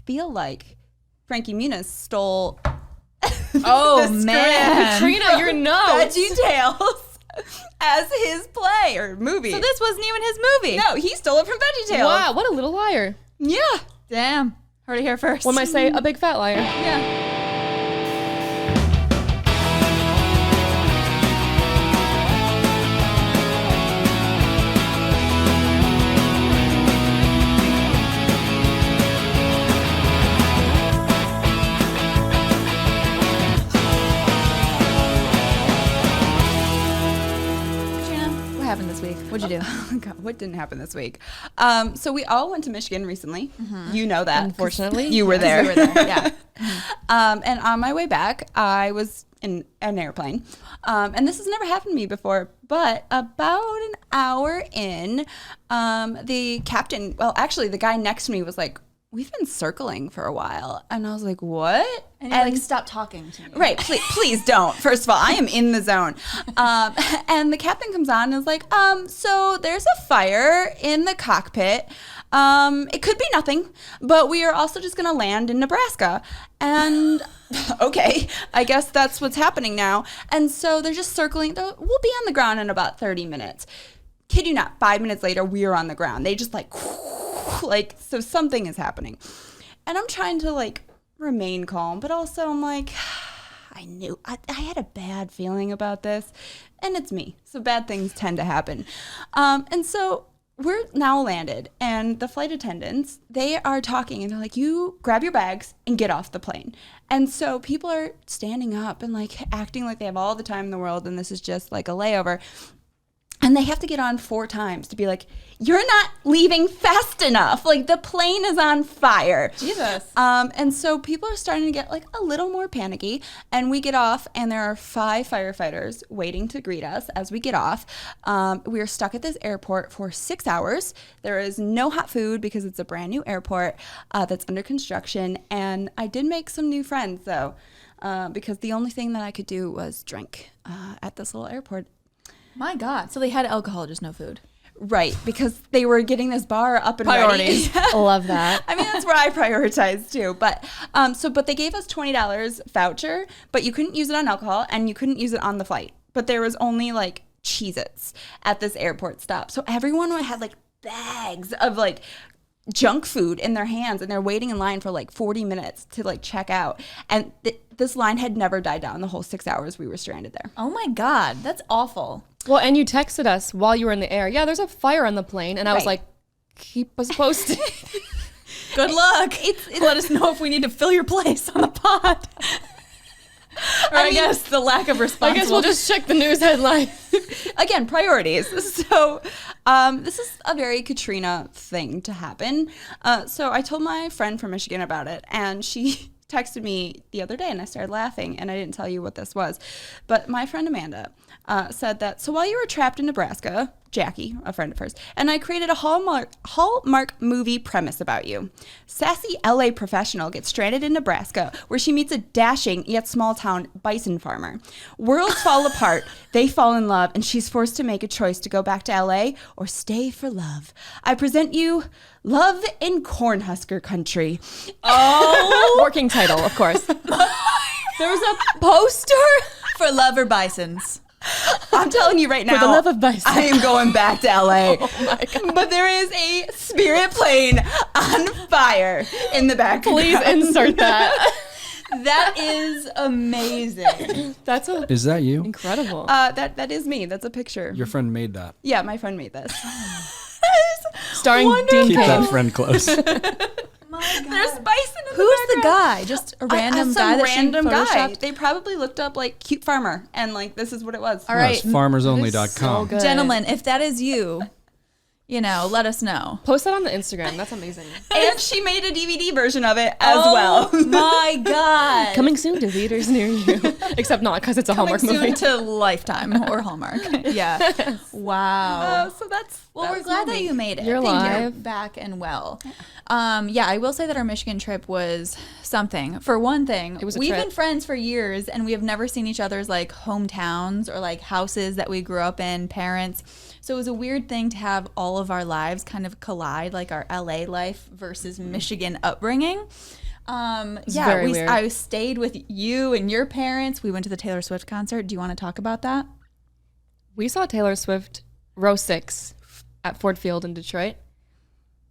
feel like Frankie Muniz stole Oh, man. Katrina, your notes. VeggieTales as his play or movie. So this wasn't even his movie. No, he stole it from VeggieTales. Wow, what a little liar. Yeah. Damn. Heard it here first. What am I say? A big fat liar. Yeah. What happened this week? What'd you do? Oh, God, what didn't happen this week? So we all went to Michigan recently. You know that. Unfortunately. You were there. You were there, yeah. And on my way back, I was in an airplane. And this has never happened to me before, but about an hour in, the captain, well, actually the guy next to me was like, we've been circling for a while. And I was like, what? And you're like, stop talking to me. Right, please don't. First of all, I am in the zone. And the captain comes on and is like, so there's a fire in the cockpit. It could be nothing, but we are also just going to land in Nebraska. And okay, I guess that's what's happening now. And so they're just circling. We'll be on the ground in about 30 minutes. Kid you not, 5 minutes later, we are on the ground. They just like, so something is happening. And I'm trying to like remain calm, but also I'm like, I knew, I had a bad feeling about this, and it's me. So bad things tend to happen. And so we're now landed, and the flight attendants, they are talking, and they're like, you grab your bags and get off the plane. And so people are standing up and like acting like they have all the time in the world, and this is just like a layover. And they have to get on 4 times to be like, you're not leaving fast enough. Like, the plane is on fire. Jesus. And so people are starting to get like a little more panicky. And we get off, and there are 5 firefighters waiting to greet us as we get off. We are stuck at this airport for 6 hours. There is no hot food because it's a brand new airport that's under construction. And I did make some new friends, though, because the only thing that I could do was drink at this little airport. My God. So they had alcohol, just no food. Right, because they were getting this bar up and Priorities. ready. Love that. I mean, that's where I prioritize too. But but they gave us $20 voucher, but you couldn't use it on alcohol and you couldn't use it on the flight. But there was only like Cheez-Its at this airport stop. So everyone had like bags of like junk food in their hands, and they're waiting in line for like 40 minutes to like check out. And this line had never died down the whole 6 hours we were stranded there. Oh my God. That's awful. Well, and you texted us while you were in the air. Yeah, there's a fire on the plane. And I was Right. like, keep us posted. Good luck. Let us know if we need to fill your place on the pod. Or I guess the lack of response. I guess we'll just check the news headline. Again, priorities. So this is a very Katrina thing to happen. So I told my friend from Michigan about it, and she texted me the other day, and I started laughing, and I didn't tell you what this was. But my friend Amanda said that, so while you were trapped in Nebraska, Jackie, a friend of hers, and I created a Hallmark movie premise about you. Sassy LA professional gets stranded in Nebraska, where she meets a dashing yet small town bison farmer. Worlds fall apart, they fall in love, and she's forced to make a choice to go back to LA or stay for love. I present you Love in Cornhusker Country. Oh. Working title, of course. There was a poster for Love or Bisons. I'm telling you right now, For the love of bison. I am going back to LA. Oh my God. But there is a Spirit plane on fire in the background. Please insert that. That is amazing. That's Is that you? incredible. That is me. That's a picture. Your friend made that. Yeah, my friend made this. Starring Dean Keep Cain. that friend close. My God. There's bison in Who's the the background. guy? Just a random guy that random she guy. photoshopped? They probably looked up like cute farmer, and like this is what it was. All right, farmersonly.com. So good. gentlemen, if that is you, let us know. Post that on the Instagram. That's amazing. And she made a DVD version of it as well. Oh my God. Coming soon to theaters near you. Except not, because it's a Coming Hallmark movie. soon to Lifetime or Hallmark. Yeah. Wow. So that's Well, we're glad that you made it. You're Thank you. alive. Back and well. Yeah, I will say that our Michigan trip was something. For one thing, It was a we've trip. been friends for years, and we have never seen each other's like hometowns or like houses that we grew up in, parents. So it was a weird thing to have all of our lives kind of collide, like our LA life versus Michigan upbringing. very weird. I stayed with you and your parents. We went to the Taylor Swift concert. Do you want to talk about that? We saw Taylor Swift row 6 at Ford Field in Detroit.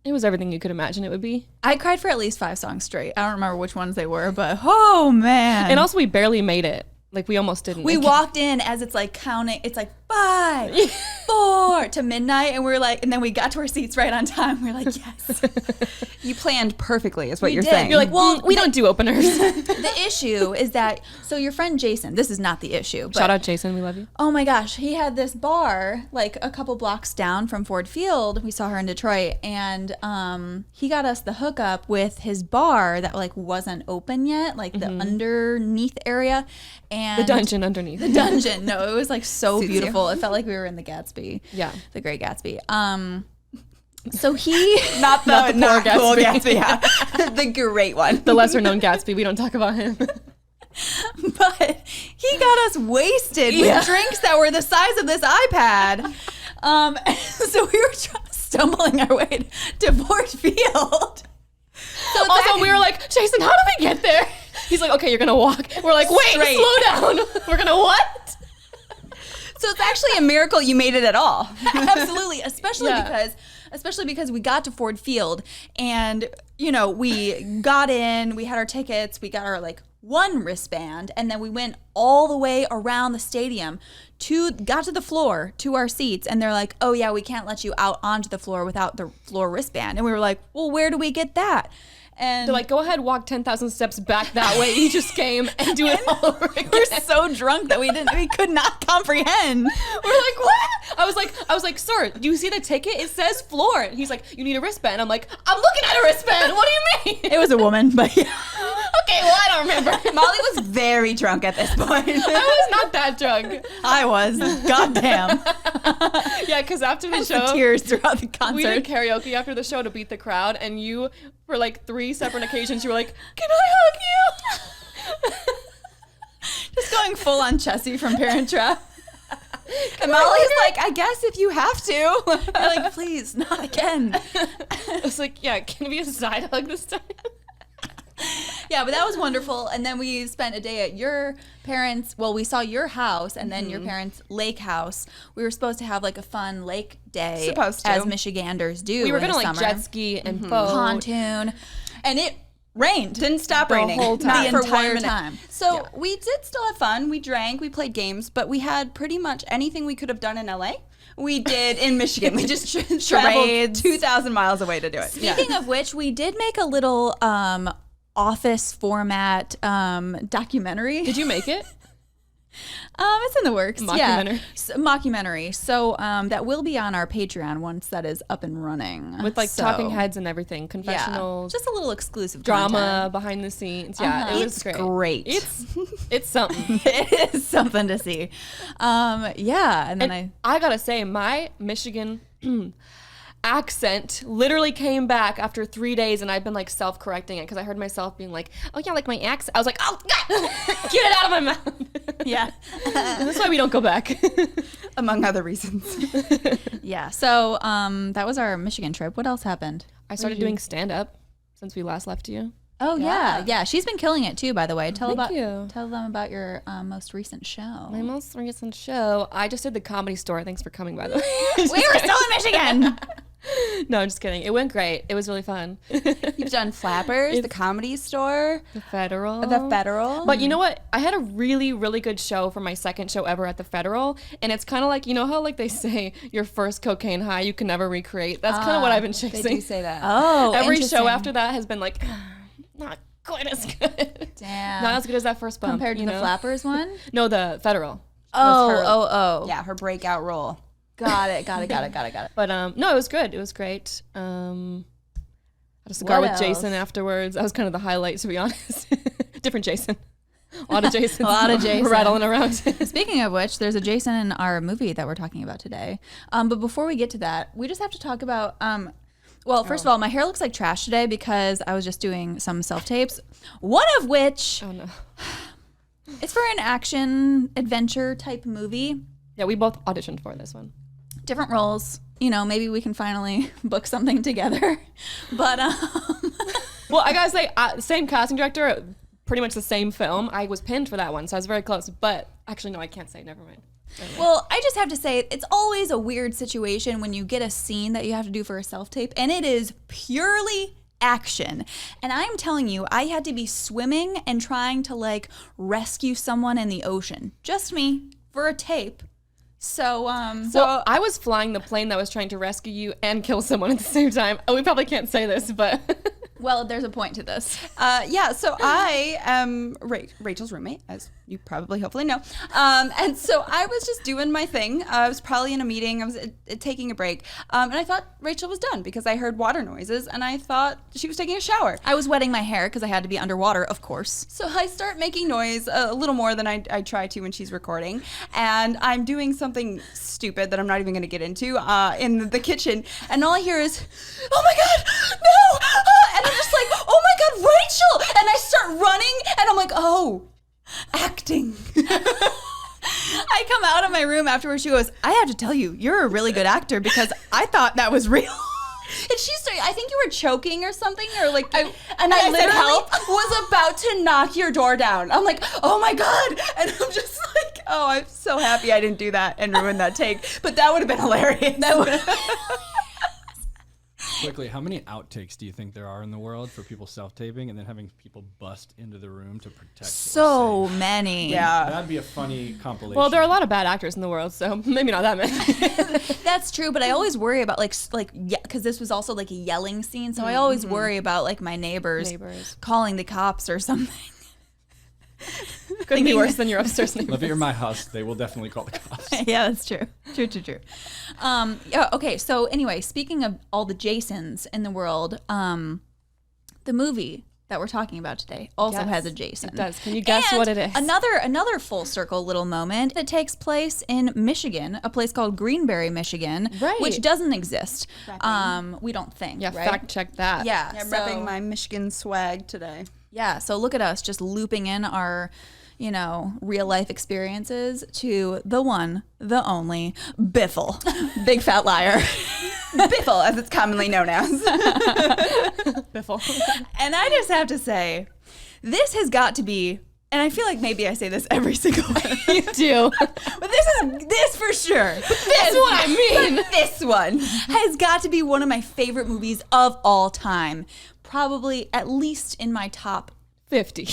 It was everything you could imagine it would be. I cried for at least 5 songs straight. I don't remember which ones they were, but oh man. And also we barely made it. Like we almost didn't. We walked in as it's like counting. It's like 5, 4 to midnight, and we were like, and then we got to our seats right on time. We were like, yes. You planned perfectly, is what We you're did. saying. You're like, well, we don't do openers. The issue is that, so your friend Jason, this is not the issue. But, Shout out Jason, we love you. oh my gosh, he had this bar like a couple blocks down from Ford Field. We saw her in Detroit, and he got us the hookup with his bar that like wasn't open yet, like the underneath area. And The dungeon underneath. The dungeon. No, it was like so Suits you. beautiful. It felt like we were in the Gatsby. Yeah. The Great Gatsby. So he not the Not the poor cool Gatsby. Gatsby. Yeah. The great one. The lesser known Gatsby. We don't talk about him. but he got us wasted with drinks that were the size of this iPad. So we were stumbling our way to Ford Field. So Also, we were like, Jason, how do we get there? He's like, okay, you're going to walk. We're like, wait, Straight. slow down. We're going to what? So it's actually a miracle you made it at all. Absolutely, especially Yeah. because we got to Ford Field and you know we got in, we had our tickets, we got our like one wristband, and then we went all the way around the stadium got to the floor to our seats, and they're like, oh yeah, we can't let you out onto the floor without the floor wristband, and we were like, well, where do we get that? And They're like, go ahead, walk 10,000 steps back that way. You just came and do it all over again. we were so drunk that we could not comprehend. We're like, what? I was like, sir, do you see the ticket? It says floor. And he's like, you need a wristband. I'm like, I'm looking at a wristband. What do you mean? It was a woman, but yeah. Okay, well, I don't remember. Molly was very drunk at this point. I was not that drunk. I was. Goddamn. Yeah, because after the The show, tears throughout the we did concert. karaoke after the show to beat the crowd, and you, for like 3 separate occasions, you were like, can I hug you? Just going full on Chessie from Parent Trap. And Molly's like, I guess if you have to. You're like, please, not again. I was like, yeah, can it be a side hug this time? Yeah, but that was wonderful. And then we spent a day at your parents', well, we saw your house and then your parents' lake house. We were supposed to have like a fun lake day. Supposed to. As Michiganders do. We were in the gonna like summer. jet ski and boat. Pontoon. And it rained. Didn't stop The raining. whole time. Not The for entire 1 minute. time. So we did still have fun. We drank, we played games, but we had pretty much anything we could have done in LA. We did in Michigan. We just traveled Charades. 2,000 miles away to do it. Speaking of which, we did make a little office format documentary. Did you make it? It's in the works. Yeah. Mockumentary. Mockumentary. So that will be on our Patreon once that is up and running. With like So, talking heads and everything, Yeah. confessionals, Just a little exclusive drama content. behind the scenes. Yeah, it was It's great. great. It's something. It is something to see. Yeah. And then And I gotta say, my Michigan accent literally came back after 3 days, and I've been like self-correcting it because I heard myself being like, "Oh yeah, like my accent." I was like, "Oh, get it out of my mouth." yeah. That's why we don't go back. Among other reasons. Yeah. So that was our Michigan trip. What else happened? I started doing stand-up since we last left you. Oh yeah. Yeah. She's been killing it too, by the way. Tell Thank you. them about your most recent show. My most recent show, I just did the Comedy Store. Thanks for coming, by the way. We were still in Michigan. No, I'm just kidding. It went great. It was really fun. You've done Flappers, the Comedy Store, The Federal. the Federal. But you know what? I had a really, really good show for my second show ever at the Federal. And it's kind of like, you know how like they say your first cocaine high you can never recreate? That's kind of what I've been chasing. They do say that. Oh, Every interesting. show after that has been like, not quite as good. Damn. Not as good as that first bump. compared to you the know? Flappers one. No, the Federal. Oh. Yeah, her breakout role. Got it. But no, it was good. It was great. Had a cigar What with Jason else? afterwards. That was kind of the highlight, to be honest. Different Jason. A lot of Jasons. A lot of Jasons. rattling around. Speaking of which, there's a Jason in our movie that we're talking about today. But before we get to that, we just have to talk about. Well, first of all, my hair looks like trash today because I was just doing some self tapes. One of which Oh no. is for an action adventure type movie. Yeah, we both auditioned for this one. different roles. You know, maybe we can finally book something together. But Well, I gotta say, same casting director, pretty much the same film. I was pinned for that one, so I was very close. But actually, no, I can't say. Never mind. well, I just have to say, it's always a weird situation when you get a scene that you have to do for a self-tape, and it is purely action. And I'm telling you, I had to be swimming and trying to like rescue someone in the ocean. Just me for a tape. So, Well, I was flying the plane that was trying to rescue you and kill someone at the same time. Oh, we probably can't say this, but well, there's a point to this. Yeah, so I am Rachel's roommate, as you probably hopefully know. And so I was just doing my thing. I was probably in a meeting. I was taking a break. And I thought Rachel was done because I heard water noises and I thought she was taking a shower. I was wetting my hair because I had to be underwater, of course. So I start making noise a little more than I try to when she's recording. And I'm doing something stupid that I'm not even going to get into in the kitchen. And all I hear is, oh my God, no! And I'm just like, oh my God, Rachel! And I start running and I'm like, oh, acting. I come out of my room afterwards. She goes, I have to tell you, you're a really good actor because I thought that was real. And she started, I think you were choking or something, or like, I I literally was about to knock your door down. I'm like, oh my God. And I'm just like, oh, I'm so happy I didn't do that and ruin that take. But that would have been hilarious. That would Quickly, how many outtakes do you think there are in the world for people self-taping and then having people bust into the room to protect? So many. Yeah. That'd be a funny compilation. well, there are a lot of bad actors in the world, so maybe not that many. That's true, but I always worry about yeah, because this was also like a yelling scene, so I always worry about like my neighbors calling the cops or something. Couldn't be worse than your upstairs neighbor. If you're my house, they will definitely call the cops. Yeah, that's true. True. Yeah, okay, so anyway, speaking of all the Jasons in the world, the movie that we're talking about today also has a Jason. It does. Can you guess what it is? Another full circle little moment. It takes place in Michigan, a place called Greenberry, Michigan, Right. which doesn't exist. We don't think. Yeah, right? fact check that. Yeah, I'm so, repping my Michigan swag today. yeah. So look at us just looping in our, real life experiences to the one, the only Biffle, big fat liar. Biffle, as it's commonly known as. Biffle. And I just have to say, this has got to be, and I feel like maybe I say this every single way. You do. But this for sure. That's what I mean. This one. Has got to be one of my favorite movies of all time. Probably at least in my top 50.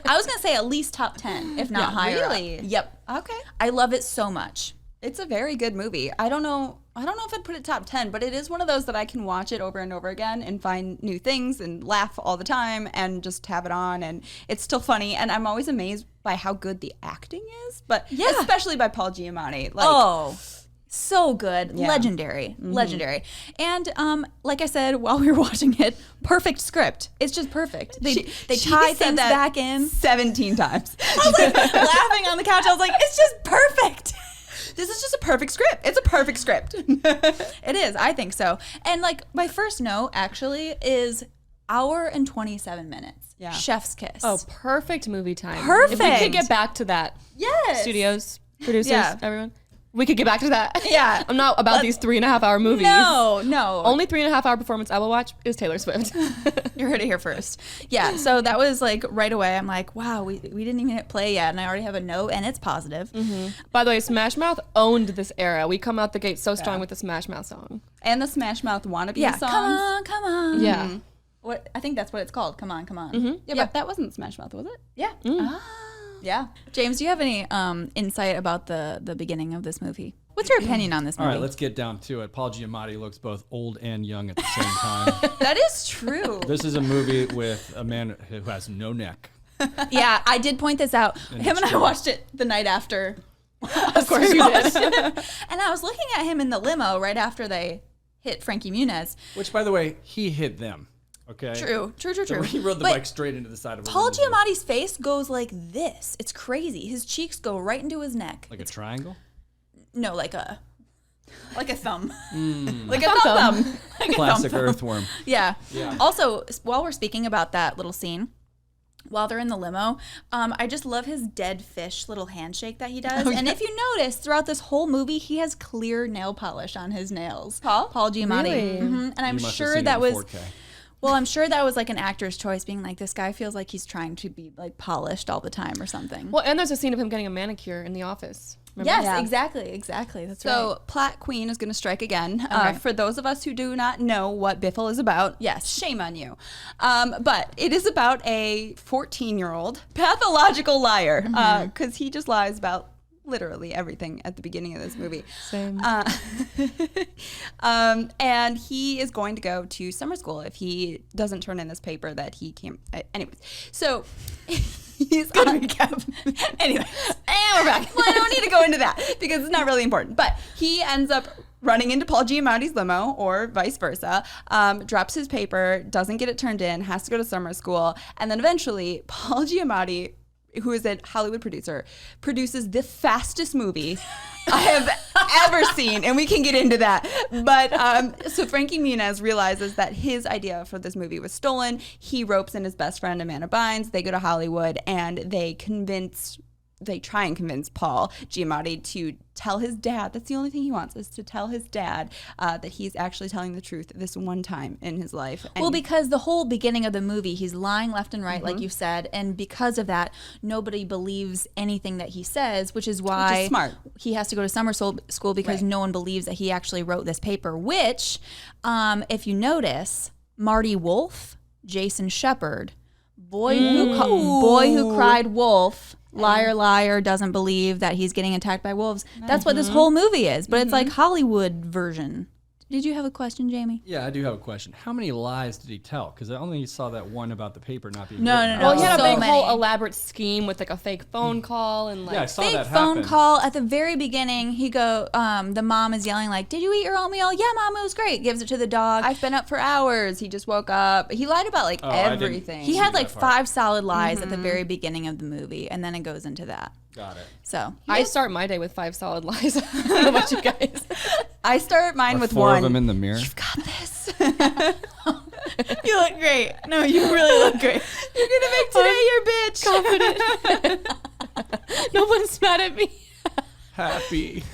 I was going to say at least top 10, if not higher. really? Yep. Okay. I love it so much. It's a very good movie. I don't know if I'd put it top 10, but it is one of those that I can watch it over and over again and find new things and laugh all the time and just have it on, and it's still funny, and I'm always amazed by how good the acting is, but especially by Paul Giamatti. Like, so good. Yeah. Legendary. And like I said while we were watching it, perfect script. It's just perfect. They she tie said things that back in. 17 times. I was like laughing on the couch. I was like, it's just perfect. This is just a perfect script. It's a perfect script. It is. I think so. And like my first note actually is hour and 27 minutes. Yeah. Chef's kiss. Oh, perfect movie time. Perfect. If we could get back to that. yes. Studios, producers, Yeah. everyone. We could get back to that. Yeah. I'm not about these 3.5 hour movies. No. Only 3.5 hour performance I will watch is Taylor Swift. You heard it here first. Yeah. So that was like right away. I'm like, wow, we didn't even hit play yet, and I already have a note, and it's positive. By the way, Smash Mouth owned this era. We come out the gate so strong with the Smash Mouth song. And the Smash Mouth wannabe Yeah. songs. Come on. Yeah. What I think that's what it's called. Come on. Yeah, but that wasn't Smash Mouth, was it? Yeah. Yeah. James, do you have any insight about the beginning of this movie? What's your opinion on this All movie? right, let's get down to it. Paul Giamatti looks both old and young at the same time. That is true. This is a movie with a man who has no neck. Yeah, I did point this out. Him and I watched it the night after. Of course you did. And I was looking at him in the limo right after they hit Frankie Muniz. Which, by the way, he hit them. Okay? True. So he rode the But bike straight into the side of a Paul limousine. Giamatti's face goes like this. It's crazy. His cheeks go right into his neck. Like a triangle? No, like a thumb. Like a thumb. Classic earthworm. Yeah. Yeah. Also, while we're speaking about that little scene, while they're in the limo. I just love his dead fish little handshake that he does. And if you notice, throughout this whole movie, he has clear nail polish on his nails. Paul Giamatti. Really? And I'm sure that was... Well, I'm sure that was like an actor's choice, being like, this guy feels like he's trying to be like polished all the time or something. Well, and there's a scene of him getting a manicure in the office. Remember? Yes, exactly. That's right. So Plot Queen is going to strike again. Okay. For those of us who do not know what Biffle is about, yes, shame on you. But it is about a 14-year-old pathological liar, because he just lies about literally everything at the beginning of this movie. Same. And he is going to go to summer school if he doesn't turn in this paper that he came. Anyways, so he's good on recap. Anyways, and we're back. Well, I don't need to go into that because it's not really important. But he ends up running into Paul Giamatti's limo, or vice versa, drops his paper, doesn't get it turned in, has to go to summer school, and then eventually Paul Giamatti, who is a Hollywood producer, produces the fastest movie I have ever seen, and we can get into that. But so Frankie Muniz realizes that his idea for this movie was stolen. He ropes in his best friend Amanda Bynes. They go to Hollywood, and they try and convince Paul Giamatti to tell his dad. That's the only thing he wants, is to tell his dad that he's actually telling the truth this one time in his life. And because the whole beginning of the movie, he's lying left and right, like you said, and because of that, nobody believes anything that he says, which is why smart. He has to go to summer school because no one believes that he actually wrote this paper, which, if you notice, Marty Wolf, Jason Sheppard, boy who cried wolf, liar, liar, doesn't believe that he's getting attacked by wolves. That's what this whole movie is, but it's like Hollywood version. Did you have a question, Jamie? Yeah, I do have a question. How many lies did he tell? Because I only saw that one about the paper not being No. written. Well, he had a So big many. whole elaborate scheme with like a fake phone call and like Yeah, I saw Fake that phone happen. call at the very beginning. The mom is yelling like, "Did you eat your oatmeal?" "Yeah, Mom, it was great." Gives it to the dog. I've been up for hours. He just woke up. He lied about like I didn't everything. He see had like that part. 5 solid lies at the very beginning of the movie, and then it goes into that. Got it. So I start my day with 5 solid lies. I don't know about you guys. I start mine Are with 4 one. of them in the mirror? You've got this. you look great. No, you really look great. You're gonna make today your bitch. Confident. No one's mad at me. Happy.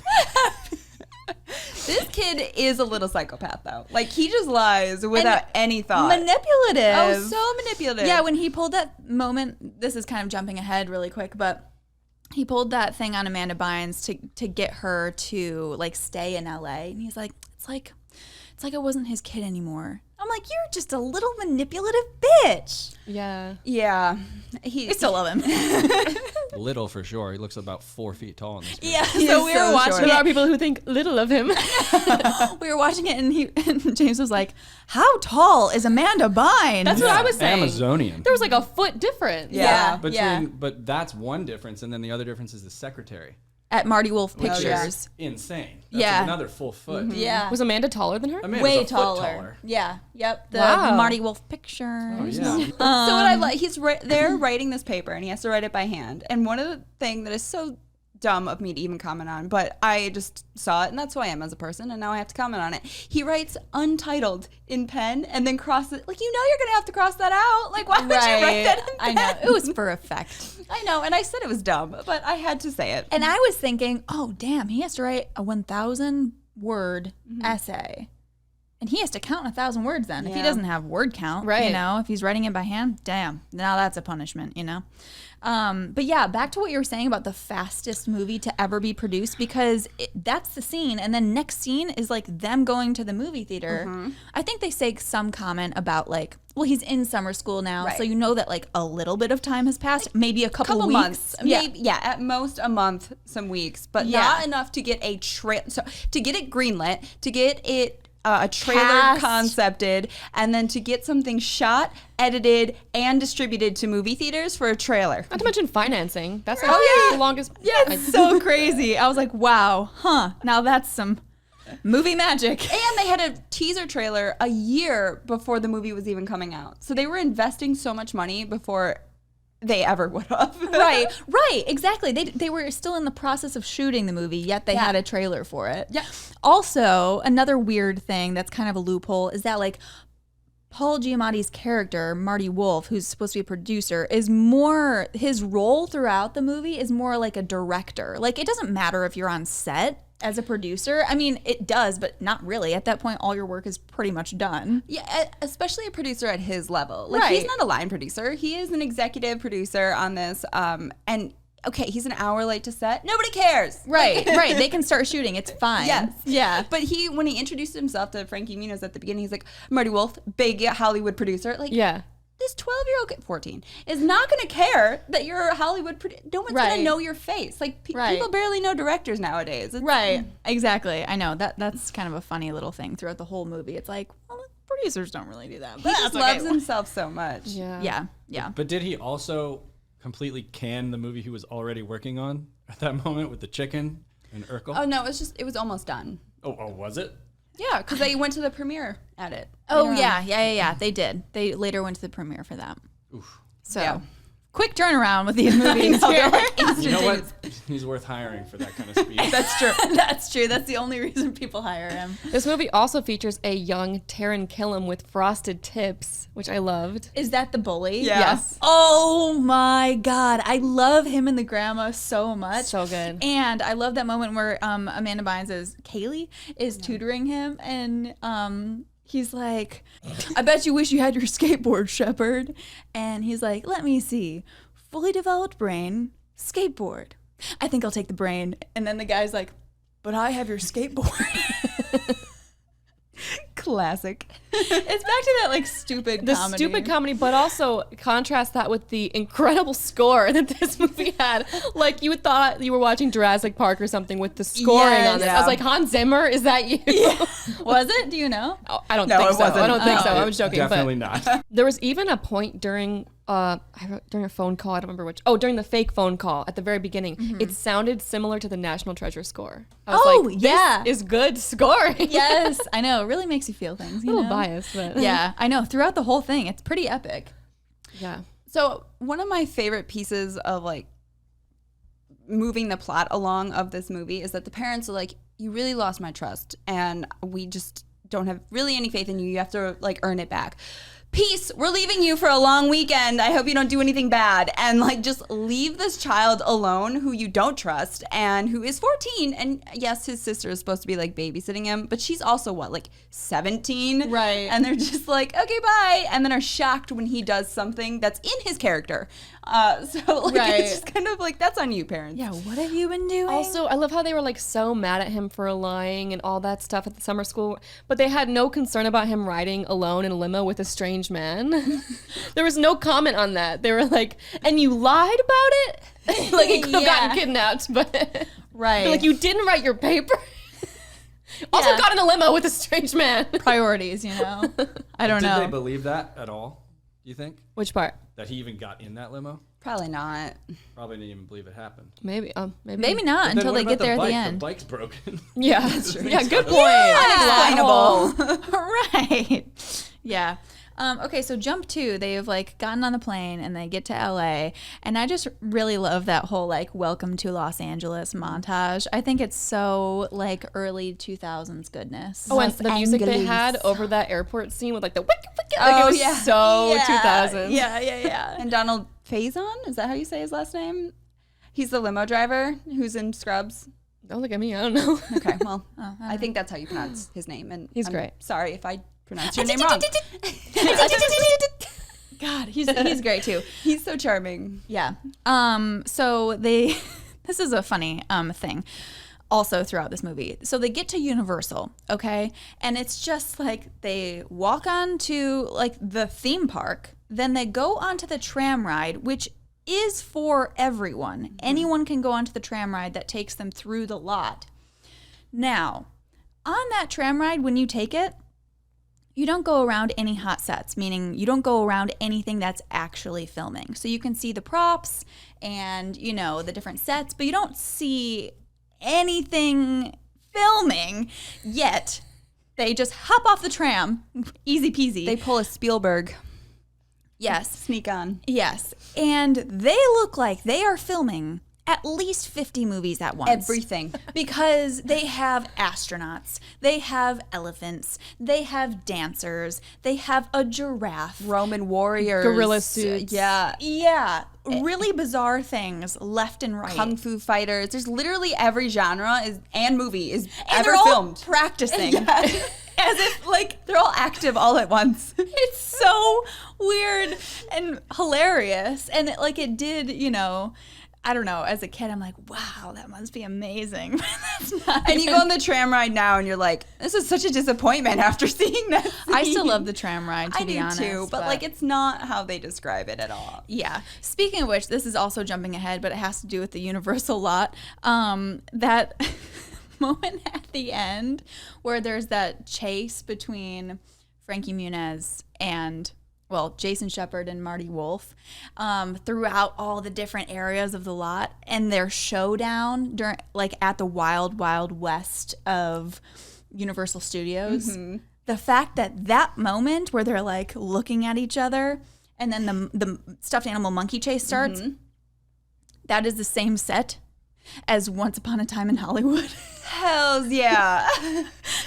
This kid is a little psychopath, though. Like, he just lies without any thought. Manipulative. Oh, so manipulative. Yeah, when he pulled that moment, this is kind of jumping ahead really quick, but he pulled that thing on Amanda Bynes to get her to like stay in LA, and he's like, it's like I wasn't his kid anymore. I'm like, you're just a little manipulative bitch. Yeah. Yeah. I still love him. Little for sure. He looks about 4 feet tall in this movie. Yeah, He so is we were so watching short. There are it. people who think little of him. We were watching it, and James was like, "How tall is Amanda Bynes?" That's what I was saying. Amazonian. There was like a foot difference. Yeah. But that's one difference, and then the other difference is the secretary. At Marty Wolf Which Pictures. is insane. That's Yeah. another full foot. Yeah. Was Amanda taller than her? Amanda's Way a foot taller. Yeah. Yep. The Wow. Marty Wolf Pictures. Oh, yeah. So what I like, he's there writing this paper, and he has to write it by hand. And one of the things that is so dumb of me to even comment on, but I just saw it, and that's who I am as a person, and now I have to comment on it. He writes untitled in pen, and then crosses. Like, you know, you're gonna have to cross that out. Like, why would you write that in pen? I know. It was for effect. I know, and I said it was dumb, but I had to say it. And I was thinking, oh, damn, he has to write a 1,000 word essay. And he has to count 1,000 words then. If he Yeah. doesn't have word count, you Right. know, if he's writing it by hand, damn, now that's a punishment, you know? But yeah, back to what you were saying about the fastest movie to ever be produced, because that's the scene. And then next scene is like them going to the movie theater. I think they say some comment about like, well, he's in summer school now. Right. So you know that like a little bit of time has passed, maybe a couple weeks. months, Yeah. maybe, at most a month, some weeks, but Yeah. not enough to get a so to get it greenlit, to get it a trailer Cast. concepted, and then to get something shot, edited, and distributed to movie theaters for a trailer. Not to mention financing. That's like yeah. the longest. Yeah, it's so crazy. I was like, wow, now that's some movie magic. And they had a teaser trailer a year before the movie was even coming out, so they were investing so much money before they ever would have. Right, exactly. They were still in the process of shooting the movie, yet they had a trailer for it. Yeah. Also, another weird thing that's kind of a loophole is that like Paul Giamatti's character, Marty Wolf, who's supposed to be a producer, is more, his role throughout the movie is more like a director. Like, it doesn't matter if you're on set as a producer. I mean, it does, but not really. At that point, all your work is pretty much done. Yeah, especially a producer at his level. Like, he's not a line producer. He is an executive producer on this. And okay, he's an hour late to set. Nobody cares. Right, right. They can start shooting. It's fine. Yes. Yeah. But when he introduced himself to Frankie Muniz at the beginning, he's like, Marty Wolf, big Hollywood producer. Like, Yeah. this 12-year-old kid, 14, is not going to care that you're a Hollywood producer. No one's going to know your face. Like, people barely know directors nowadays. Right. Exactly. I know. That's kind of a funny little thing throughout the whole movie. It's like, well, producers don't really do that. He just loves himself so much. Yeah. Yeah. Yeah. But did he also completely can the movie he was already working on at that moment with the chicken and Urkel? Oh, no, it was almost done. Oh, was it? Yeah, because they went to the premiere at it. Oh, yeah. They did. They later went to the premiere for that. Oof. So, quick turnaround with these movies here. You know what? He's worth hiring for that kind of speed. That's true. That's true. That's the only reason people hire him. This movie also features a young Taran Killam with frosted tips, which I loved. Is that the bully? Yeah. Yes. Oh my God. I love him and the grandma so much. So good. And I love that moment where Amanda Bynes' Kaylee is tutoring him, and he's like, I bet you wish you had your skateboard, Sheppard. And he's like, let me see. Fully developed brain, skateboard. I think I'll take the brain. And then the guy's like, but I have your skateboard. Classic. It's back to that like stupid comedy. But also contrast that with the incredible score that this movie had. Like, you thought you were watching Jurassic Park or something with the scoring on this. I was like, Hans Zimmer, is that you? Yeah. Was it? Do you know? Oh, I don't No, think it so. wasn't. I don't think so. I was joking. Definitely not. There was even a point during a phone call, I don't remember which. Oh, during the fake phone call at the very beginning, it sounded similar to the National Treasure score. I was like, this is good scoring. Yes, I know. It really makes you feel things. A little biased, but Yeah, I know. Throughout the whole thing, it's pretty epic. yeah. So one of my favorite pieces of like moving the plot along of this movie is that the parents are like, you really lost my trust and we just don't have really any faith in you. You have to like earn it back. Peace, we're leaving you for a long weekend. I hope you don't do anything bad. And like just leave this child alone who you don't trust and who is 14. And yes, his sister is supposed to be like babysitting him, but she's also what, like 17? Right. And they're just like, okay, bye. And then are shocked when he does something that's in his character. So like it's just kind of like, that's on you, parents. Yeah, what have you been doing? Also, I love how they were like so mad at him for lying and all that stuff at the summer school, but they had no concern about him riding alone in a limo with a strange man. There was no comment on that. They were like, and you lied about it? Like, it could have gotten kidnapped, but right. like, you didn't write your paper. Also got in a limo with a strange man. Priorities, you know? I don't know. Did they believe that at all, do you think? Which part? That he even got in that limo? Probably not. Probably didn't even believe it happened. Maybe. Maybe not But then until what they about get there at bike? the end. The bike's broken. Yeah. Yeah, good point. Unexplainable. Right. Yeah. Okay, so jump 2, they've like gotten on the plane and they get to LA, and I just really love that whole like welcome to Los Angeles montage. I think it's so like early 2000s goodness. Oh, and the music they had over that airport scene with like the wick, like, it was so 2000s. Yeah. And Donald Faison, is that how you say his last name? He's the limo driver who's in Scrubs. Don't look at me, I don't know. Okay, well, I think that's how you pronounce his name. And He's I'm great. Sorry if I pronounced your name wrong. God, he's great too. He's so charming. Yeah. So they this is a funny thing also throughout this movie. So they get to Universal, okay? And it's just like they walk on to like the theme park, then they go onto the tram ride, which is for everyone. Mm-hmm. Anyone can go onto the tram ride that takes them through the lot. Now, on that tram ride, when you take it, you don't go around any hot sets, meaning you don't go around anything that's actually filming. So you can see the props and, you know, the different sets, but you don't see anything filming yet. They just hop off the tram, easy peasy. They pull a Spielberg. Yes. Sneak on. Yes. And they look like they are filming at least 50 movies at once. Everything. Because they have astronauts, they have elephants, they have dancers, they have a giraffe. Roman warriors. Gorilla suits. Yeah. Yeah, really bizarre things left and right. Kung fu fighters. There's literally every genre and movie is and ever they're all filmed. practicing. As if like they're all active all at once. It's so weird and hilarious. And it did, I don't know, as a kid, I'm like, wow, that must be amazing. That's not And you go on the tram ride now and you're like, this is such a disappointment after seeing that scene. I still love the tram ride, to I be do honest. too, but it's not how they describe it at all. Yeah. Speaking of which, this is also jumping ahead, but it has to do with the Universal lot. That moment at the end where there's that chase between Frankie Muniz and Jason Sheppard and Marty Wolf throughout all the different areas of the lot, and their showdown during at the wild, wild west of Universal Studios. Mm-hmm. The fact that moment where they're looking at each other and then the stuffed animal monkey chase starts, that is the same set as Once Upon a Time in Hollywood. Hells yeah.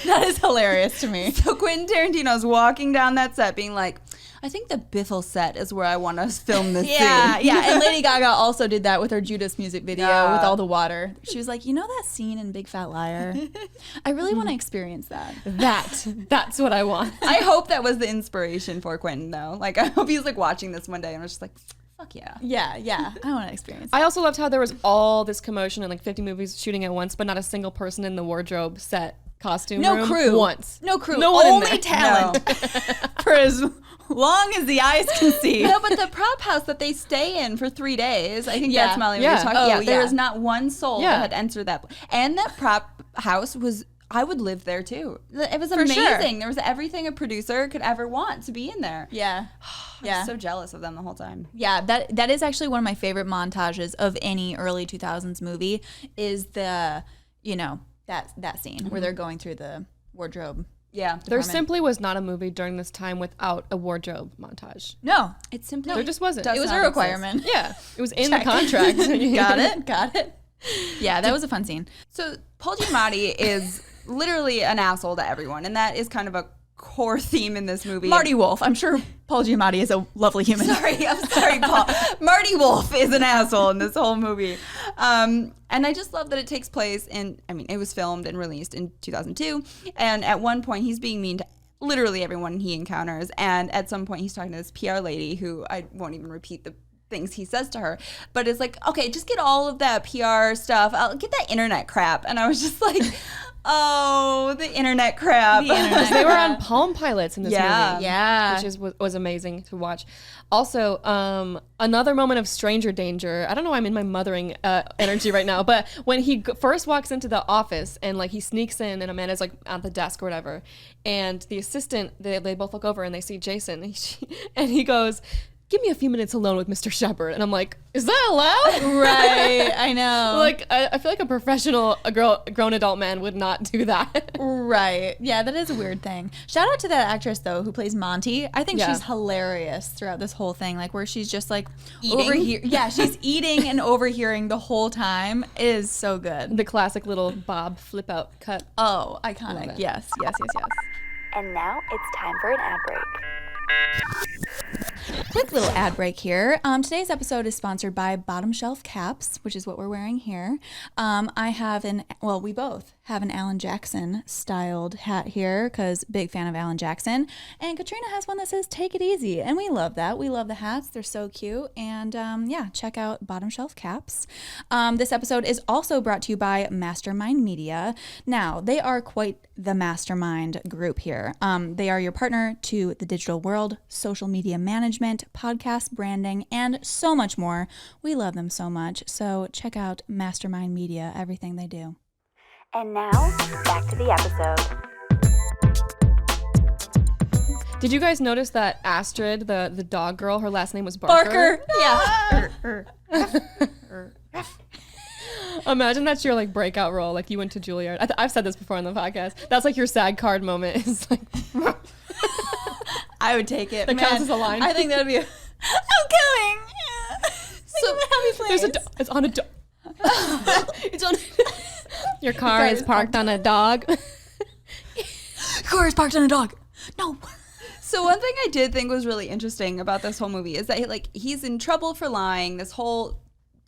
That is hilarious to me. So Quentin Tarantino's walking down that set being like, I think the Biffle set is where I want to film this scene. Yeah. And Lady Gaga also did that with her Judas music video with all the water. She was like, that scene in Big Fat Liar? I really want to experience that. That's what I want. I hope that was the inspiration for Quentin, though. I hope he's watching this one day and was just like, fuck yeah. Yeah. I want to experience that. I also loved how there was all this commotion and 50 movies shooting at once, but not a single person in the wardrobe set costume room. No crew. Once. No crew. No one in Only there. talent. For as long as the eyes can see. No, but the prop house that they stay in for 3 days, I think that's Molly. Yeah. You're talking. Oh, yeah, there yeah. was not one soul that had entered that. And that prop house was, I would live there too. It was amazing. sure. There was everything a producer could ever want to be in there. Yeah. I was so jealous of them the whole time. Yeah, that is actually one of my favorite montages of any early 2000s movie is the, that scene where they're going through the wardrobe. Yeah. There simply was not a movie during this time without a wardrobe montage. No, It simply There just wasn't. it was a requirement. Yeah, it was in the contract. Got it. Yeah, that was a fun scene. So Paul Giamatti is literally an asshole to everyone, and that is kind of a core theme in this movie. Marty Wolf. I'm sure Paul Giamatti is a lovely human. I'm sorry, Paul. Marty Wolf is an asshole in this whole movie. And I just love that it takes place it was filmed and released in 2002. And at one point, he's being mean to literally everyone he encounters. And at some point, he's talking to this PR lady who I won't even repeat the things he says to her. But it's like, okay, just get all of that PR stuff. I'll get that internet crap. And I was just like, oh, the internet crap. They were on Palm Pilots in this movie. Yeah. Which was amazing to watch. Also, another moment of stranger danger. I don't know why I'm in my mothering energy right now, but when he first walks into the office and he sneaks in and Amanda's at the desk or whatever, and the assistant, they both look over and they see Jason and he goes, give me a few minutes alone with Mr. Sheppard. And I'm like, is that allowed? Right. I know. I feel like a professional, grown adult man would not do that. Right. Yeah, that is a weird thing. Shout out to that actress, though, who plays Monty. I think she's hilarious throughout this whole thing, where she's just eating. Yeah, she's eating and overhearing the whole time. It is so good. The classic little Bob flip out cut. Oh, iconic. Yes. And now it's time for an ad break. Quick little ad break here. Today's episode is sponsored by Bottom Shelf Caps, which is what we're wearing here. We both have an Alan Jackson styled hat here because big fan of Alan Jackson. And Katrina has one that says take it easy. And we love that. We love the hats. They're so cute. And check out Bottom Shelf Caps. This episode is also brought to you by Mastermynd Media. Now, they are quite the mastermind group here. They are your partner to the digital world, social media management, podcast branding, and so much more. We love them so much. So check out Mastermynd Media, everything they do. And now, back to the episode. Did you guys notice that Astrid, the dog girl, her last name was Barker? Yeah. Imagine that's your breakout role, you went to Juilliard. I've said this before on the podcast. That's your SAG card moment. It's I would take it. That counts as a line. I think that would be I'm coming. So there's it's on a dog. Your car is parked on a dog. Car is parked on a dog. No. So one thing I did think was really interesting about this whole movie is that like he's in trouble for lying. This whole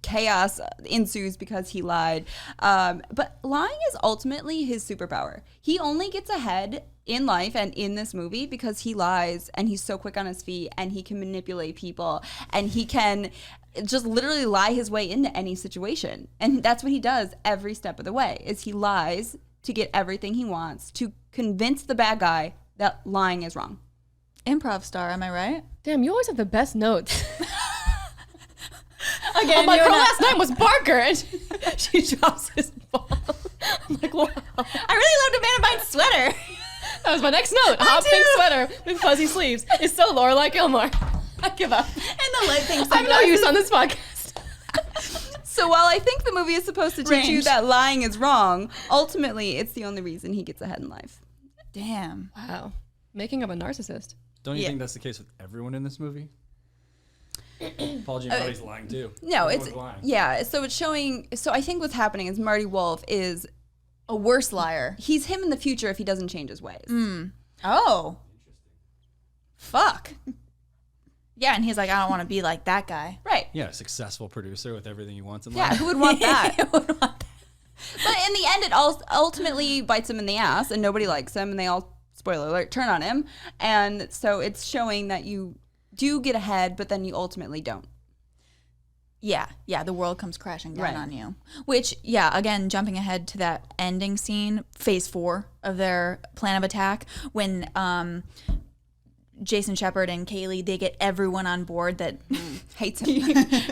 chaos ensues because he lied. But lying is ultimately his superpower. He only gets ahead in life and in this movie because he lies and he's so quick on his feet and he can manipulate people and he can just literally lie his way into any situation. And that's what he does every step of the way is he lies to get everything he wants, to convince the bad guy that lying is wrong. Improv star, am I right? Damn, you always have the best notes. Again, I'm like, her last name was Barker, and she drops his ball. I'm like, wow. I really loved Amanda Bynes' sweater. That was my next note. Hot pink sweater with fuzzy sleeves. It's so Lorelai Gilmore. I give up. And the light pink I have no use on this podcast. So while I think the movie is supposed to teach you Range. that lying is wrong, ultimately it's the only reason he gets ahead in life. Damn. Wow. Making of a narcissist. Don't you think that's the case with everyone in this movie? Paul Giamatti's lying too. No, Everyone's it's lying. yeah. So it's showing. So I think what's happening is Marty Wolf is A worse liar. he's him in the future if he doesn't change his ways. Oh. Fuck. Yeah, and he's like, I don't want to be like that guy. Right. Yeah, a successful producer with everything he wants in Yeah. life. Who would want that? But in the end, it ultimately bites him in the ass, and nobody likes him, and they all, spoiler alert, turn on him. And so it's showing that you do get ahead, but then you ultimately don't. Yeah, the world comes crashing down Right. on you. Which, yeah, again, jumping ahead to that ending scene, phase 4 of their plan of attack, when Jason Sheppard and Kaylee, they get everyone on board that Hates him.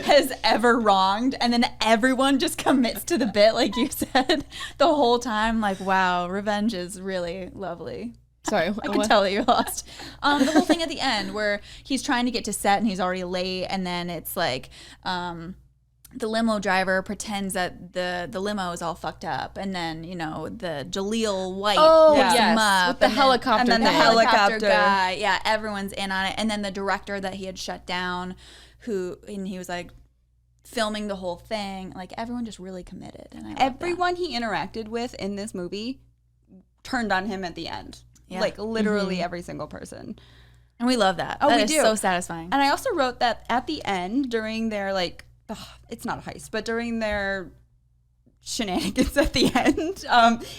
has ever wronged, and then everyone just commits to the bit, like you said, the whole time. Like, wow, revenge is really lovely. Sorry. I can tell that you're lost. The whole thing at the end where he's trying to get to set and he's already late, and then it's like the limo driver pretends that the limo is all fucked up, and then the Jaleel White picks him up with the helicopter. and then the thing. helicopter guy. Yeah, everyone's in on it, and then the director that he had shut down, and he was like filming the whole thing. Like everyone just really committed, and I love Everyone he interacted with in this movie turned on him at the end. Yeah. Like literally every single person. that. And we love that. Oh, That we is do. so satisfying. And I also wrote that at the end during their it's not a heist, but during their shenanigans at the end,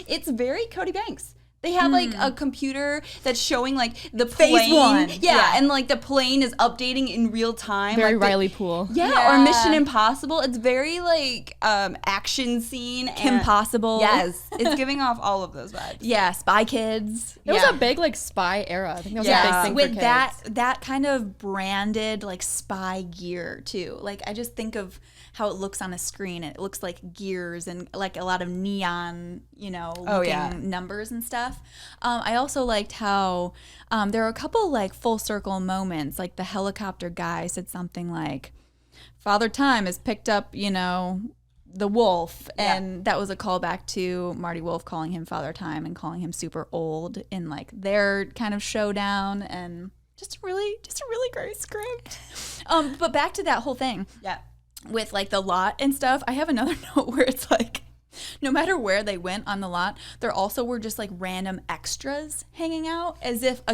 it's very Cody Banks. They have like a computer that's showing like the Phase plane. 1. Yeah, Yeah. and like the plane is updating in real time. Very like the- Riley Poole. Yeah, or Mission Impossible. It's very like action scene. Kim and- Possible. Yes, it's giving off all of those vibes. Yeah, Spy Kids. There yeah. was a big like spy era. I think that was Yeah. a big thing With for kids. that kind of branded like spy gear too. Like I just think of how it looks on a screen. It looks like gears and like a lot of neon, looking numbers and stuff. I also liked how there are a couple like full circle moments. Like the helicopter guy said something like, "Father Time has picked up, the wolf," and that was a callback to Marty Wolf calling him Father Time and calling him super old in like their kind of showdown, and just a really great script. But back to that whole thing. Yeah. With like the lot and stuff, I have another note where it's like, no matter where they went on the lot, there also were just like random extras hanging out, as if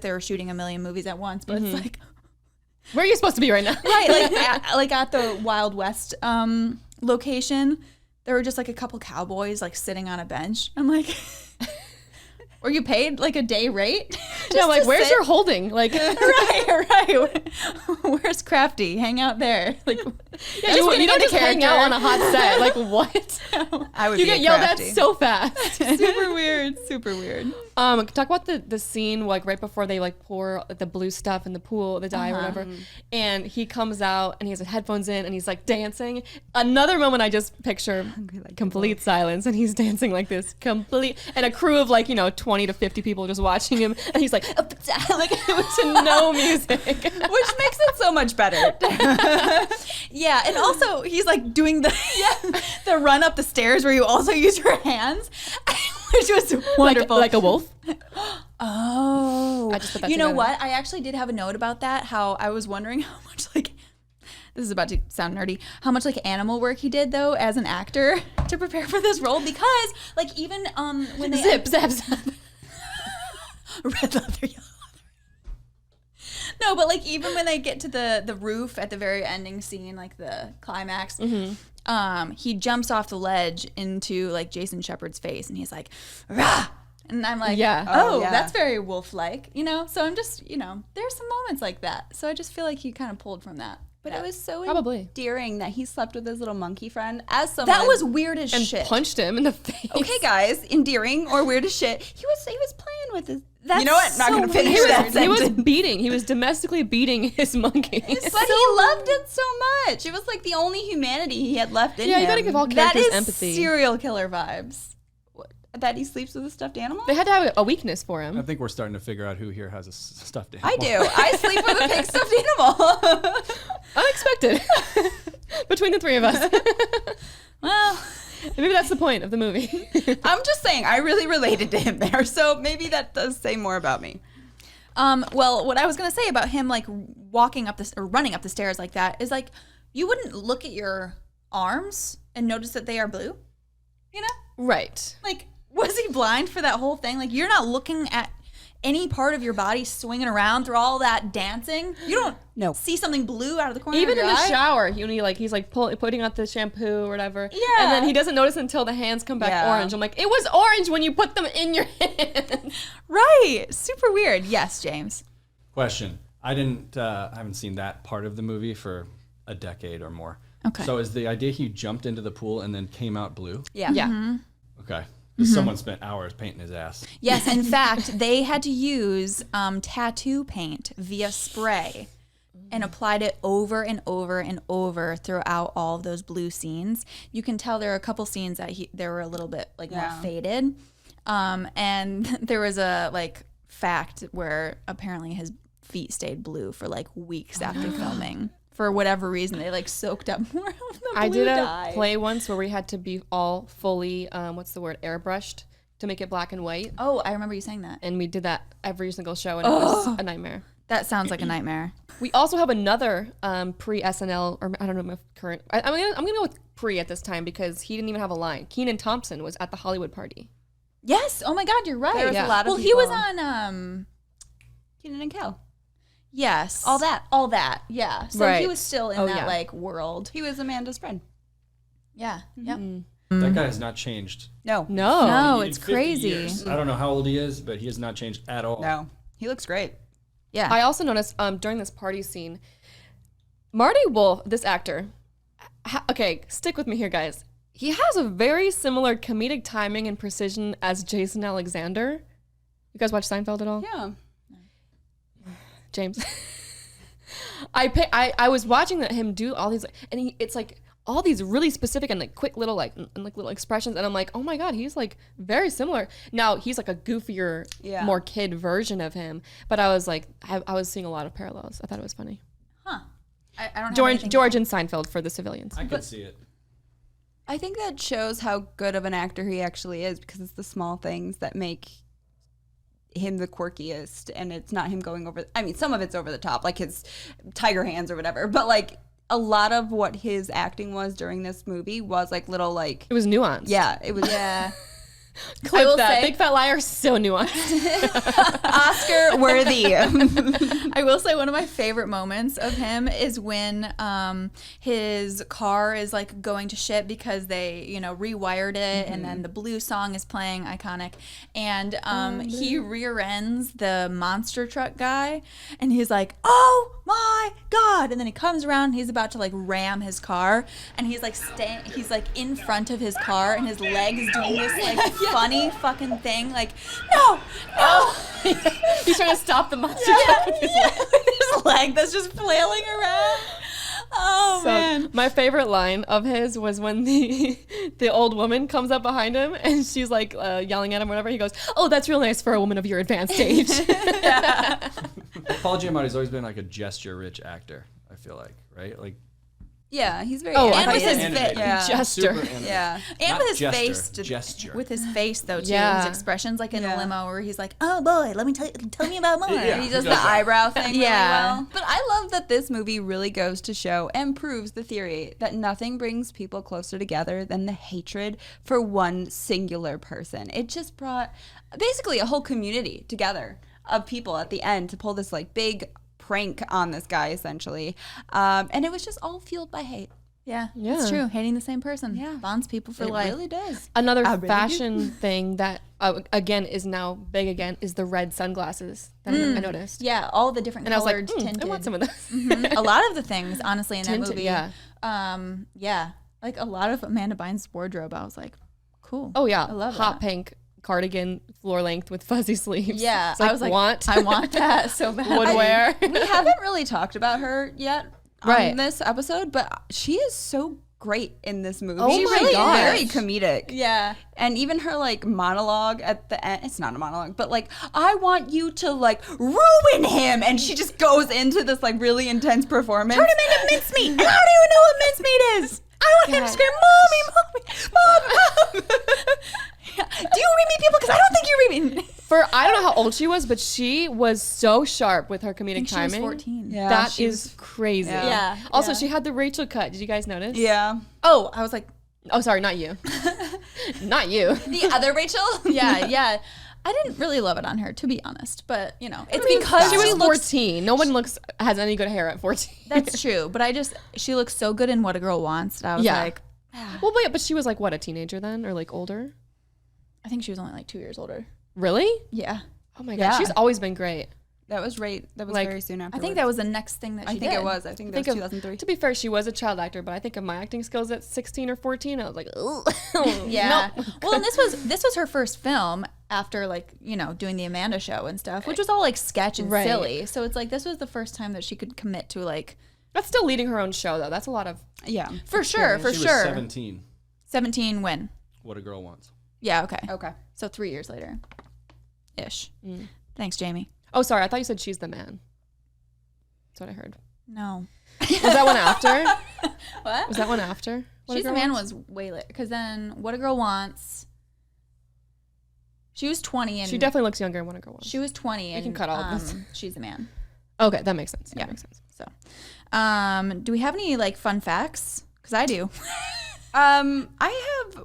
they were shooting a million movies at once. But it's like, Where are you supposed to be right now? right, like at the Wild West location, there were just like a couple cowboys like sitting on a bench. I'm like, were you paid like a day rate? No, like to where's sit- your holding? Like, right. Where's Crafty? Hang out there. Like, yeah, you don't just hang out on a hot set. Like what? I would You be get a yelled at crafty. so fast. super weird. Talk about the scene like right before they like pour the blue stuff in the pool, the dye or whatever, and he comes out and he has his headphones in and he's like dancing. Another moment I just picture complete silence and he's dancing like this, and a crew of like 20 to 50 people just watching him, and he's like to no music, Which makes it so much better. Yeah, and also he's like doing the run up the stairs where you also use your hands, which was wonderful. like a wolf. Oh, I just put that you know together. what? I actually did have a note about that. How I was wondering how much like this is about to sound nerdy, how much like animal work he did though as an actor to prepare for this role, because like even when they Zip, zap, zap. red leather, yellow leather. No, but like even when they get to the roof at the very ending scene, like the climax, he jumps off the ledge into like Jason Sheppard's face, and he's like, rah! And I'm like, Oh, yeah. That's very wolf-like, you know? So I'm just, you know, there's some moments like that. So I just feel like he kind of pulled from that. But it was so Probably. endearing that he slept with his little monkey friend as someone. That was weird as And shit. punched him in the face. Okay, guys, endearing or weird as shit. He was playing with his. That's you know what? Not so going to finish weird. that He was sentence. he was domestically beating his monkeys. But he loved it so much. It was like the only humanity he had left in him. Yeah, you gotta give all That characters is empathy. serial killer vibes. That he sleeps with a stuffed animal? They had to have a weakness for I him. think we're starting to figure out who here has a stuffed animal. I do. I sleep with a pig stuffed animal. Unexpected. Between the three of us. Well, Maybe that's the point of the movie. I'm just saying, I really related to him there. So maybe that does say more about me. well, what I was gonna say about him like walking up this or running up the stairs like that is like you wouldn't look at your arms and notice that they are blue. You know? Right. Like, was he blind for that whole thing? Like, you're not looking at any part of your body swinging around through all that dancing. You don't see something blue out of the corner Even of your in the eye. shower, he's like putting out the shampoo or whatever. Yeah. And then he doesn't notice until the hands come back Yeah. orange. I'm like, it was orange when you put them in your hand. Right. Super weird. Yes, James. Question. I haven't seen that part of the movie for a decade or more. Okay. So is the idea he jumped into the pool and then came out blue? Yeah. Yeah. Okay. 'Cause someone spent hours painting his ass. Yes, in fact, they had to use tattoo paint via spray and applied it over and over and over throughout all of those blue scenes. You can tell there are a couple scenes that they were a little bit like more faded. And there was a like fact where apparently his feet stayed blue for like weeks after filming. For whatever reason, they like soaked up more of the blue I did a dye. play once where we had to be all fully, airbrushed to make it black and white. Oh, I remember you saying that. And we did that every single show, and it was a nightmare. That sounds like a nightmare. We also have another pre-SNL, or I don't know, my current. I'm gonna go with pre at this time because he didn't even have a line. Kenan Thompson was at the Hollywood party. Yes. Oh my God, you're right. There was a lot of well, he was people. on Kenan and Kel. yes, All That. all that. Yeah. So he Right. was still in Oh, that yeah. like world. He was Amanda's friend. Yeah. Yep. That guy has not changed. No. No. No, In it's 50 crazy. years. I don't know how old he is, but he has not changed at all. No. He looks great. Yeah. I also noticed during this party scene, Marty Wolf, this actor. Okay, stick with me here, guys. He has a very similar comedic timing and precision as Jason Alexander. You guys watch Seinfeld at all? Yeah. James. I was watching him do all these, and it's like all these really specific and like quick little little expressions, and I'm like, oh my God, he's like very similar. Now he's like a goofier, more kid version of him, but I was like, I was seeing a lot of parallels. I thought it was funny. Huh. I don't have George anything- and Seinfeld for the civilians. I could see it. I think that shows how good of an actor he actually is because it's the small things that make him the quirkiest, and it's not him going over. I mean, some of it's over the top, like his tiger hands or whatever, but like a lot of what his acting was during this movie was like little like It was nuanced. yeah, it was Yeah. Clip will that. say- Big Fat Liar, so nuanced. Oscar worthy. I will say one of my favorite moments of him is when his car is like going to shit because they, rewired it, and then the blue song is playing, iconic, and he rear ends the monster truck guy, and he's like, "Oh my God!" And then he comes around, he's about to like ram his car, and he's like he's like in front of his car, and his leg is doing this like funny fucking thing, like no. He's trying to stop the monster truck with his leg. His leg that's just flailing around. Oh man. My favorite line of his was when the old woman comes up behind him and she's like yelling at him, whatever. He goes, "Oh, that's real nice for a woman of your advanced age." Paul Giamatti's always been like a gesture-rich actor, I feel like, right? Like Yeah, he's very. Oh, and I thought with you his said face, yeah. Jester. Super animated. Yeah. And Not with his jester, face, gesture. with his face though too, Yeah. his expressions, like in Yeah. a limo where he's like, "Oh boy, let me tell me about more." Yeah. He does He the does that. eyebrow thing really Yeah. well. But I love that this movie really goes to show and proves the theory that nothing brings people closer together than the hatred for one singular person. It just brought basically a whole community together of people at the end to pull this like big prank on this guy essentially. And it was just all fueled by hate. Yeah, Yeah. it's true. Hating the same person Yeah. bonds people for It life. really does. Another really do. fashion thing that again is now big again is the red sunglasses that I noticed. Yeah, all the different And I was like, colored, I want some of those. a lot of the things, honestly, in that Tinted, movie. yeah. Yeah, like a lot of Amanda Bynes' wardrobe. I was like, cool. Oh yeah, I love hot that. pink cardigan, floor length with fuzzy sleeves. Yeah, It's like, I was like, want I want that so bad. would wear. We haven't really talked about her yet on Right. this episode, but she is so great in this movie. Oh She my really gosh. very comedic. Yeah. And even her like monologue at the end, it's not a monologue, but like, I want you to like ruin him. And she just goes into this like really intense performance. Turn him into mincemeat. And I don't even know what mincemeat is. I want him to scream, "Mommy, mommy, mom!" Do you read me, people? Because I don't think you read me. For I don't know how old she was, but she was so sharp with her comedic She was timing. 14. Yeah, That she is crazy. Yeah. Also, yeah. she had the Rachel cut. Did you guys notice? Yeah. Oh, I was like, Oh, sorry, not you. Not you. The other Rachel? yeah. I didn't really love it on her, to be honest. But, you know, it's Because because she was she looks 14. No one has any good hair at 14. That's true, but she looks so good in What a Girl Wants that I was Yeah. like, Well, but she was like what, a teenager then, or like older? I think she was only like 2 years older. Really? Yeah. Oh my god, Yeah. she's always been great. That was right. That was Like, very soon after. I think that was the next thing that she I think did. it was. I think that Think was of- 2003. To be fair, she was a child actor, but I think of my acting skills at 16 or 14. I was like, ugh. Yeah. No. Well, and this was her first film after like, you know, doing the Amanda show and stuff, which was all like sketch and Right. silly. So it's like this was the first time that she could commit to like That's still leading her own show though. That's a lot of. Yeah. for sure. She was 17. 17 when? What a girl wants. Yeah, okay. Okay. So 3 years later. Ish. Thanks, Jamie. Oh, sorry. I thought you said she's the man. That's what I heard. No. Was that one after? What? Was that one after? What a She's the Girl Man Wants? was way later because then What a Girl Wants. She was 20 and She definitely looks younger in What a Girl Wants. she was 20 and can cut all of this. She's the man. Okay, that makes sense. Yeah. That makes sense. So, do we have any like fun facts? Because I do. I have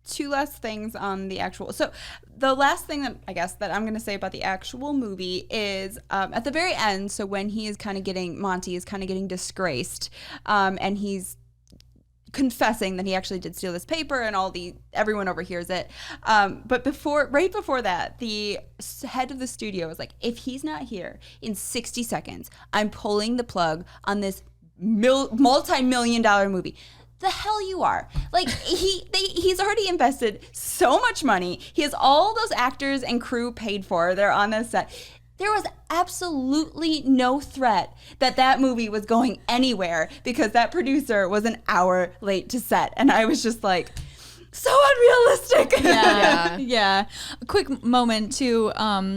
two last things on the actual. So the last thing that I guess that I'm going to say about the actual movie is at the very end. So when he is kind of getting Monty is kind of getting disgraced, and he's confessing that he actually did steal this paper, and everyone overhears it. But right before that, the head of the studio was like, "If he's not here in 60 seconds, I'm pulling the plug on this multi-million-dollar movie." The hell you are. Like he's already invested so much money. He has all those actors and crew paid for. They're on this set. There was absolutely no threat that movie was going anywhere because that producer was an hour late to set. And I was just like, so unrealistic. Yeah. A quick moment too,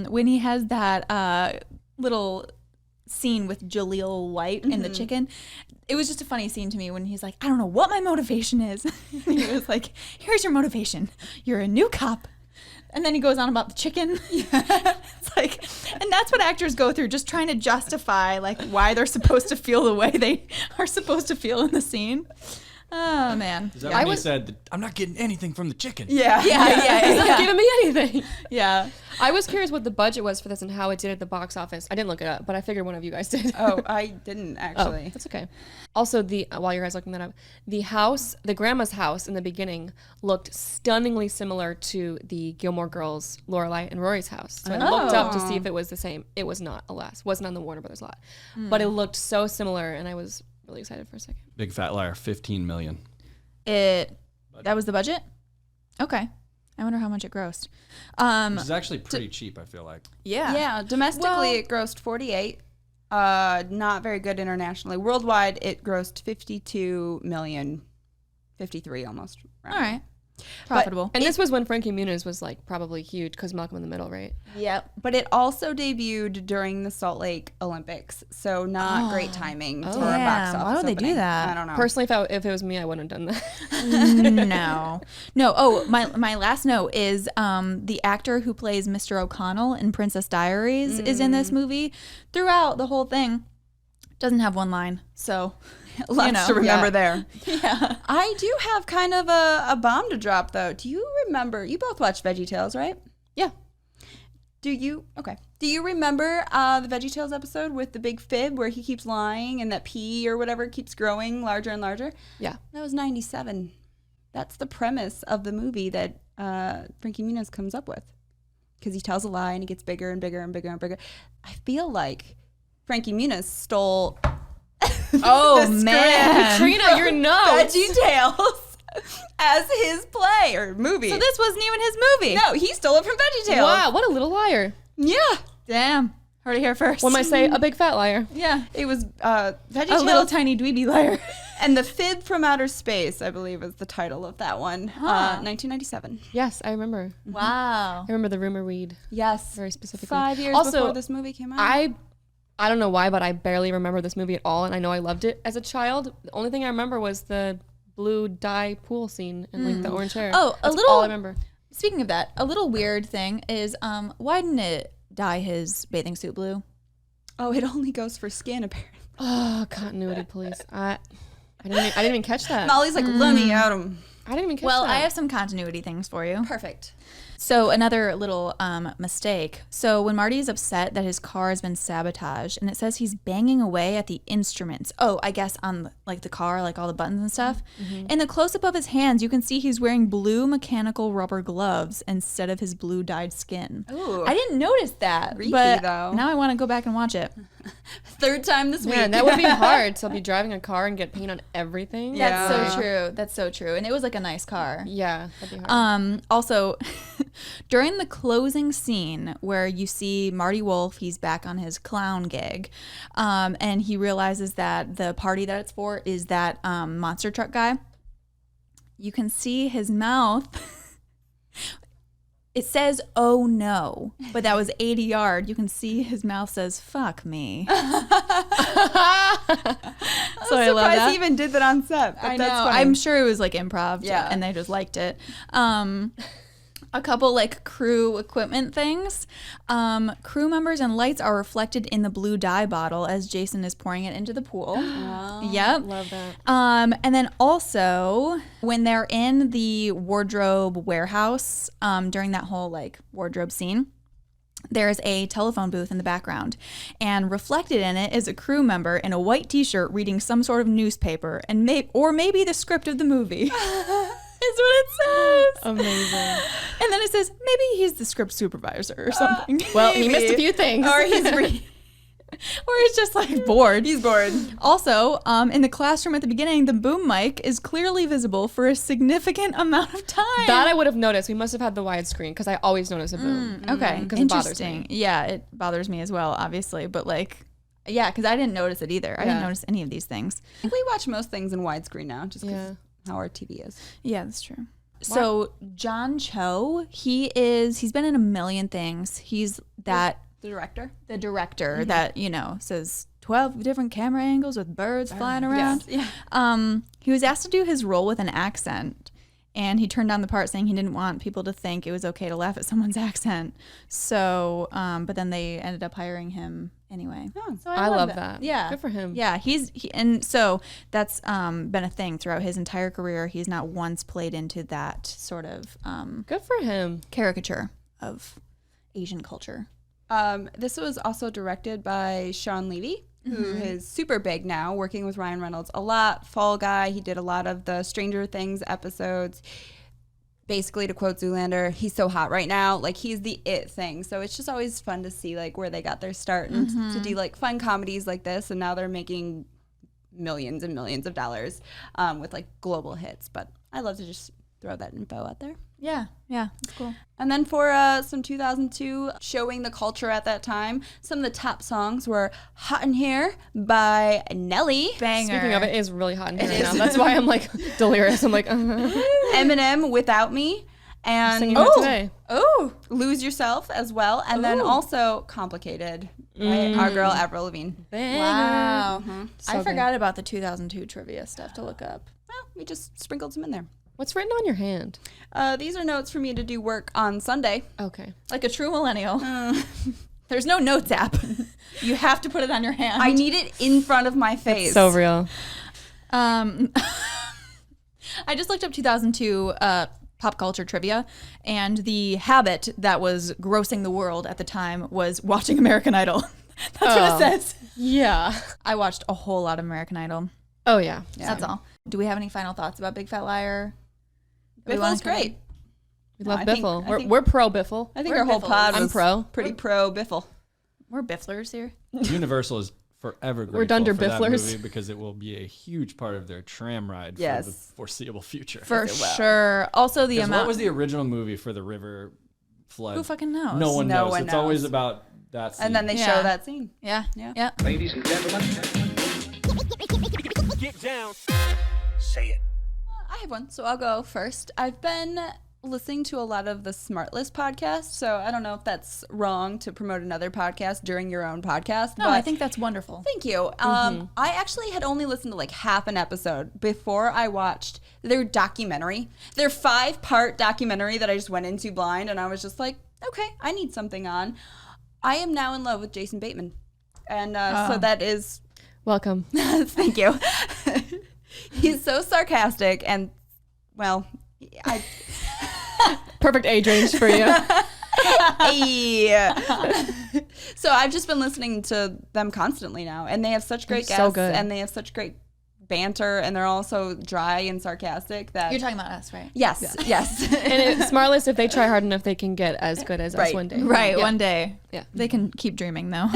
when he has that little scene with Jaleel White and the chicken. It was just a funny scene to me when he's like, I don't know what my motivation is. And he was like, here's your motivation. You're a new cop. And then he goes on about the chicken. It's like, and that's what actors go through, just trying to justify like why they're supposed to feel the way they are supposed to feel in the scene. Oh man. Is that when he said, I'm not getting anything from the chicken? Yeah. Not giving me anything. Yeah. I was curious what the budget was for this and how it did at the box office. I didn't look it up, but I figured one of you guys did. Oh, I didn't actually. Oh, that's okay. Also, while you guys looking that up, the grandma's house in the beginning looked stunningly similar to the Gilmore Girls, Lorelai and Rory's house. So I looked up to see if it was the same. It was not, alas. Wasn't on the Warner Brothers lot. But it looked so similar, and I was really excited for a second. Big fat liar, 15 million. That was the budget? Okay. I wonder how much it grossed. Which is actually pretty cheap, I feel like. Yeah. Yeah, domestically it grossed 48. Not very good internationally. Worldwide it grossed 52 million, 53 almost. All right. Profitable. And this was when Frankie Muniz was like probably huge because Malcolm in the Middle, right? Yep. But it also debuted during the Salt Lake Olympics, so not great timing for a box Damn, office why would they do opening. that? I don't know. Personally, if it was me, I wouldn't have done that. No. Oh, my last note is the actor who plays Mr. O'Connell in Princess Diaries is in this movie. Throughout the whole thing, doesn't have one line, so Lots to remember there. Yeah. I do have kind of a bomb to drop, though. Do you remember? You both watched VeggieTales, right? Yeah. Do you? Okay. Do you remember the VeggieTales episode with the big fib where he keeps lying and that pea or whatever keeps growing larger and larger? Yeah. That was 97. That's the premise of the movie that Frankie Muniz comes up with. Because he tells a lie and he gets bigger and bigger and bigger and bigger. I feel like Frankie Muniz stole Oh, man. Katrina, your notes. VeggieTales as his play or movie. So this wasn't even his movie. No, he stole it from VeggieTales. Wow, what a little liar. Yeah. Damn. Heard it here first. One might say a big fat liar. Yeah. It was A VeggieTales. little tiny dweeby liar. And The Fib from Outer Space, I believe, is the title of that one. 1997. Yes, I remember. Wow. I remember the rumor weed Yes. very specifically. 5 years Also, before this movie came out. I don't know why, but I barely remember this movie at all, and I know I loved it as a child. The only thing I remember was the blue dye pool scene and like the orange hair. Oh, That's all I remember. Speaking of that, a little weird thing is, why didn't it dye his bathing suit blue? Oh, it only goes for skin, apparently. Oh, continuity, please. I didn't even catch that. Molly's like, let me at him. I didn't even catch Well, that. I have some continuity things for you. Perfect. So another little mistake. So when Marty is upset that his car has been sabotaged, and it says he's banging away at the instruments. Oh, I guess on like the car, like all the buttons and stuff. In the close up of his hands, you can see he's wearing blue mechanical rubber gloves instead of his blue dyed skin. Ooh. I didn't notice that, Creepy, but though. now I want to go back and watch it. Third time this week. Man, that would be hard. So I'll be driving a car and get paint on everything. Yeah. That's so true. That's so true. And it was like a nice car. Yeah, that'd be hard. Also, during the closing scene where you see Marty Wolf, he's back on his clown gig, and he realizes that the party that it's for is that monster truck guy. You can see his mouth. It says, "Oh no," but that was ADR. You can see his mouth says, "Fuck me." So I love Surprised that. he even did that on set. But I know. That's funny. I'm sure it was like improv, Yeah. and they just liked it. A couple like crew equipment things. Crew members and lights are reflected in the blue dye bottle as Jason is pouring it into the pool. Yep. Love that. And then also when they're in the wardrobe warehouse, during that whole like wardrobe scene, there's a telephone booth in the background, and reflected in it is a crew member in a white t-shirt reading some sort of newspaper, and maybe the script of the movie. Is what it says. Amazing. And then it says maybe he's the script supervisor or something. Well, he missed a few things. Or he's or he's just like bored. he's bored. Also, in the classroom at the beginning, the boom mic is clearly visible for a significant amount of time. That I would have noticed. We must have had the widescreen because I always notice a boom. Okay, Because it bothers interesting. me. Yeah, it bothers me as well, obviously. But like, yeah, because I didn't notice it either. I didn't Yeah. notice any of these things. I think we watch most things in widescreen now, just because Yeah. how our TV is. Yeah, that's true. So John Cho, he's been in a million things. He's that The director. the director that, says 12 different camera angles with birds flying around. Yes. Yeah. He was asked to do his role with an accent, and he turned down the part saying he didn't want people to think it was okay to laugh at someone's accent. So, but then they ended up hiring him anyway. Oh, So I love that. Yeah. Good for him. Yeah, and so that's been a thing throughout his entire career. He's not once played into that sort of Good for him. caricature of Asian culture. This was also directed by Sean Levy, who is super big now, working with Ryan Reynolds a lot. Fall Guy, he did a lot of the Stranger Things episodes. Basically, to quote Zoolander, he's so hot right now. Like, he's the it thing. So it's just always fun to see, like, where they got their start and to do, like, fun comedies like this. And now they're making millions and millions of dollars with, like, global hits. But I love to just throw that info out there. Yeah, that's cool. And then for some 2002, showing the culture at that time, some of the top songs were Hot in Here by Nelly. Banger. Speaking of, it is really hot in here right now. That's why I'm like delirious. I'm like, Eminem, Without Me. And singing that today. Oh, Lose Yourself as well. And then also Complicated by our girl Avril Lavigne. Wow. So I good. forgot about the 2002 trivia stuff to look up. Well, we just sprinkled some in there. What's written on your hand? These are notes for me to do work on Sunday. Okay. Like a true millennial. There's no notes app. You have to put it on your hand. I need it in front of my face. So real. I just looked up 2002 pop culture trivia, and the habit that was grossing the world at the time was watching American Idol. That's what it says. Yeah. I watched a whole lot of American Idol. Oh, yeah. That's all. Do we have any final thoughts about Big Fat Liar? Biffle's great. We love I think- Biffle. I think- we're pro Biffle. I think We're our whole Biffles. pod I'm was pro. pretty pro Biffle. We're Bifflers here. Universal is forever grateful Dunder for that Bifflers. movie because it will be a huge part of their tram ride for the Yes. foreseeable future. For sure. Also, the 'Cause amount. what was the original movie for the river flood? Who fucking knows? No one No knows. one It's always knows. about that scene. And then they Yeah. show that scene. Yeah. Yeah. Ladies and gentlemen, get down. Say it. I have one, so I'll go first. I've been listening to a lot of the Smartless podcast, so I don't know if that's wrong to promote another podcast during your own podcast. No, but I think that's wonderful. Thank you. I actually had only listened to like half an episode before I watched their documentary. Their 5-part documentary that I just went into blind, and I was just like, okay, I need something on. I am now in love with Jason Bateman. And so that is, Welcome. thank you. He's so sarcastic and, well, Perfect age range for you. So I've just been listening to them constantly now, and they have such great They're guests, so good. and they have such great banter, and they're all so dry and sarcastic that You're talking about us, right? yes. And Smartless, if they try hard enough, they can get as good as us Right. one day. Right, Yeah. one day. Yeah. They can keep dreaming, though.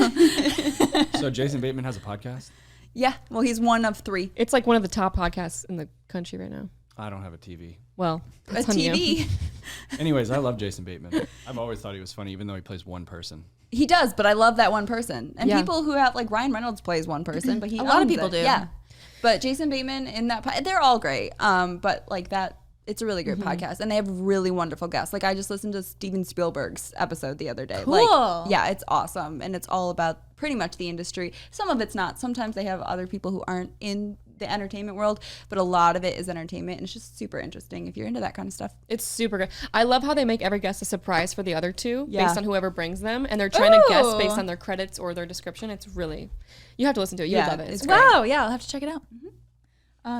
So Jason Bateman has a podcast? Yeah, well, he's one of 3. It's like one of the top podcasts in the country right now. I don't have a TV. Well, A that's on you. TV. Anyways, I love Jason Bateman. I've always thought he was funny, even though he plays one person. He does, but I love that one person. And Yeah. people who have, like, Ryan Reynolds plays one person, but he A lot of owns people it. do. Yeah. But Jason Bateman in that, they're all great. But, like, that, it's a really great podcast. And they have really wonderful guests. Like, I just listened to Steven Spielberg's episode the other day. Cool. Like, yeah, it's awesome. And it's all about pretty much the industry. Some of it's not. Sometimes they have other people who aren't in the entertainment world, but a lot of it is entertainment. And it's just super interesting if you're into that kind of stuff. It's super good. I love how they make every guest a surprise for the other two Yeah. based on whoever brings them. And they're trying to guess Ooh. based on their credits or their description. It's really, you have to listen to it. You Yeah, love it. it's It's great. Wow, yeah, I'll have to check it out.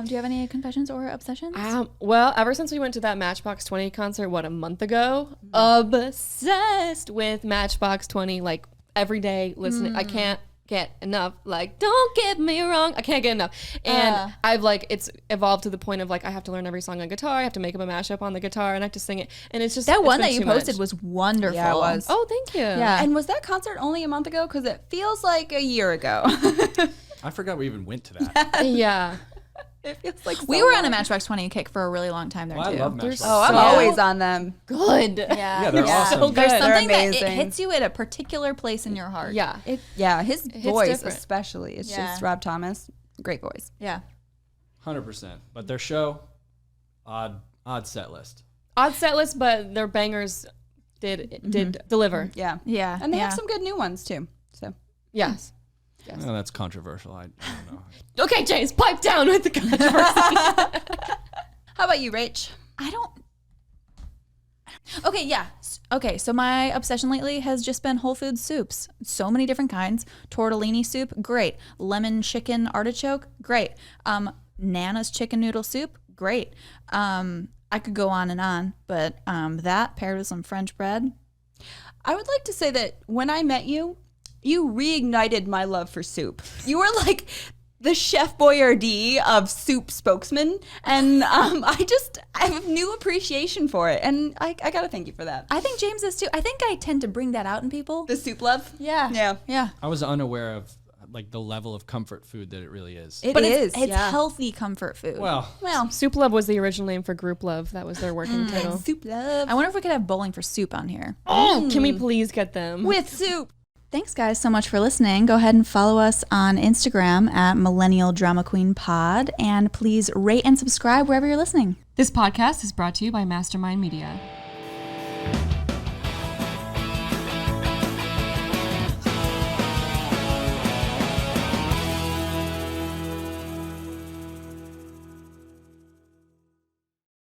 Do you have any confessions or obsessions? Well, ever since we went to that Matchbox 20 concert, a month ago, obsessed with Matchbox 20, like every day listening. I can't get enough. Like, don't get me wrong, I can't get enough. And I've like, it's evolved to the point of like, I have to learn every song on guitar. I have to make up a mashup on the guitar, and I have to sing it. And it's just that it's one been that you too posted much. was wonderful. Yeah, it was. Oh, thank you. Yeah. And was that concert only a month ago? Because it feels like a year ago. I forgot we even went to that. Yeah. It feels like We so were on a long. Matchbox 20 kick for a really long time there, Well, I too. love Matchbox. Oh, I'm So always on them. Good. Yeah, Yeah, they're awesome. There's Good. something They're that it amazing. hits you at a particular place in your heart. Yeah. Yeah, his voice different. especially. It's Yeah. just Rob Thomas. Great voice. Yeah. 100%. But their show, odd set list. Odd set list, but their bangers did deliver. Yeah. Yeah. And they yeah. have some good new ones too. So Yes. Oh, that's controversial. I don't know. Okay, James, pipe down with the controversy. how about you, Rach? I don't. Okay, yeah. Okay, so my obsession lately has just been Whole Foods soups. So many different kinds. Tortellini soup, great. Lemon chicken artichoke, great. Nana's chicken noodle soup, great. I could go on, but that paired with some French bread. I would like to say that when I met you, you reignited my love for soup. You were like the Chef Boyardee of soup spokesman, and I have new appreciation for it, and I gotta thank you for that. I think James is too. I think I tend to bring that out in people. The soup love. Yeah. Yeah. Yeah. I was unaware of like the level of comfort food that it really is. It is. It's healthy comfort food. Well, Soup Love was the original name for Group Love. That was their working title. Soup Love. I wonder if we could have bowling for soup on here. Oh, can we please get them? With soup. Thanks, guys, so much for listening. Go ahead and follow us on Instagram at Millennial Drama Queen Pod, and please rate and subscribe wherever you're listening. This podcast is brought to you by Mastermynd Media.